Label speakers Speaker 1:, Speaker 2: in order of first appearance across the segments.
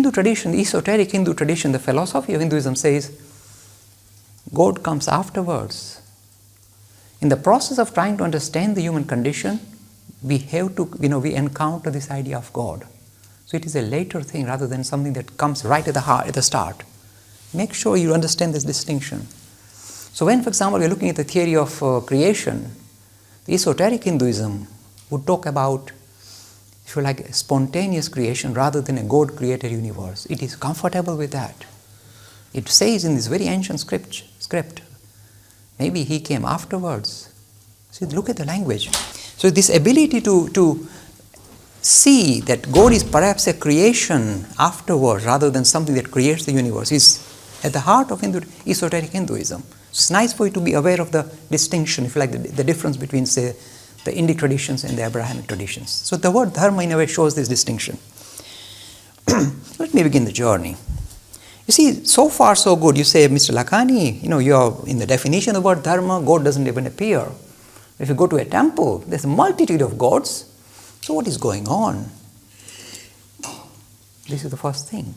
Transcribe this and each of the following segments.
Speaker 1: Hindu tradition, the esoteric Hindu tradition, the philosophy of Hinduism says God comes afterwards. In the process of trying to understand the human condition, we have to, we encounter this idea of God. So it is a later thing rather than something that comes right at the heart, at the start. Make sure you understand this distinction. So when, for example, we're looking at the theory of creation, the esoteric Hinduism would talk about, if you like, spontaneous creation rather than a God-created universe. It is comfortable with that. It says in this very ancient script, maybe he came afterwards. See, look at the language. So this ability to see that God is perhaps a creation afterwards rather than something that creates the universe is at the heart of esoteric Hinduism. It's nice for you to be aware of the distinction, if you like, the difference between, say, the Indic traditions and the Abrahamic traditions. So the word dharma in a way shows this distinction. Let me begin the journey. You see, so far so good. You say, Mr. Lakhani, you're in the definition of the word dharma, God doesn't even appear. If you go to a temple, there's a multitude of gods. So what is going on? This is the first thing.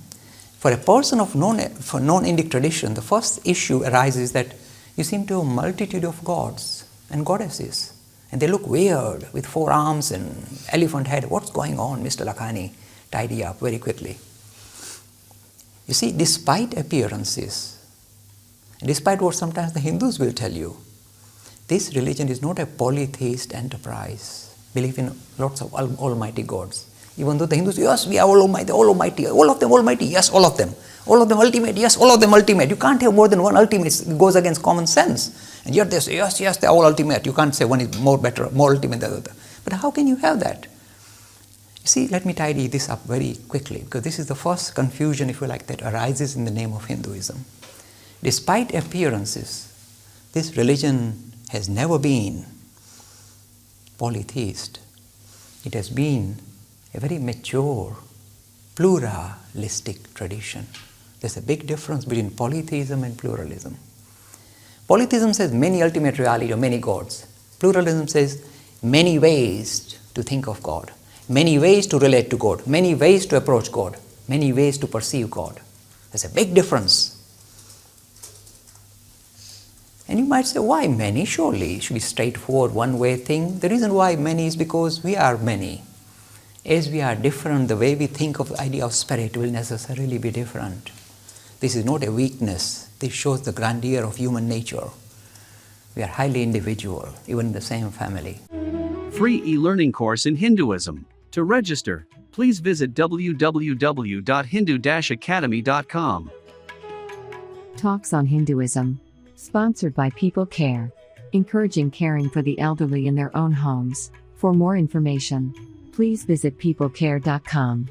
Speaker 1: For a person of non-Indic tradition, the first issue arises that you seem to have a multitude of gods and goddesses. And they look weird with 4 arms and elephant head. What's going on, Mr. Lakhani? Tidy up very quickly. You see, despite appearances, despite what sometimes the Hindus will tell you, this religion is not a polytheist enterprise. Believe in lots of almighty gods. Even though the Hindus, yes, we are all almighty, all of them almighty, yes, all of them ultimate, yes, all of them ultimate. You can't have more than one ultimate, it goes against common sense. And yet they say, yes, they're all ultimate. You can't say one is more better, more ultimate than the other. But how can you have that? You see, let me tidy this up very quickly, because this is the first confusion, if you like, that arises in the name of Hinduism. Despite appearances, this religion has never been polytheist. It has been a very mature, pluralistic tradition. There's a big difference between polytheism and pluralism. Polytheism says many ultimate reality or many gods. Pluralism says many ways to think of God, many ways to relate to God, many ways to approach God, many ways to perceive God. There's a big difference. And you might say, why many? Surely it should be straightforward, one-way thing. The reason why many is because we are many. As we are different, the way we think of the idea of spirit will necessarily be different. This is not a weakness. This shows the grandeur of human nature. We are highly individual, even in the same family.
Speaker 2: Free e-learning course in Hinduism. To register, please visit www.hindu-academy.com.
Speaker 3: Talks on Hinduism. Sponsored by People Care. Encouraging caring for the elderly in their own homes. For more information, please visit peoplecare.com.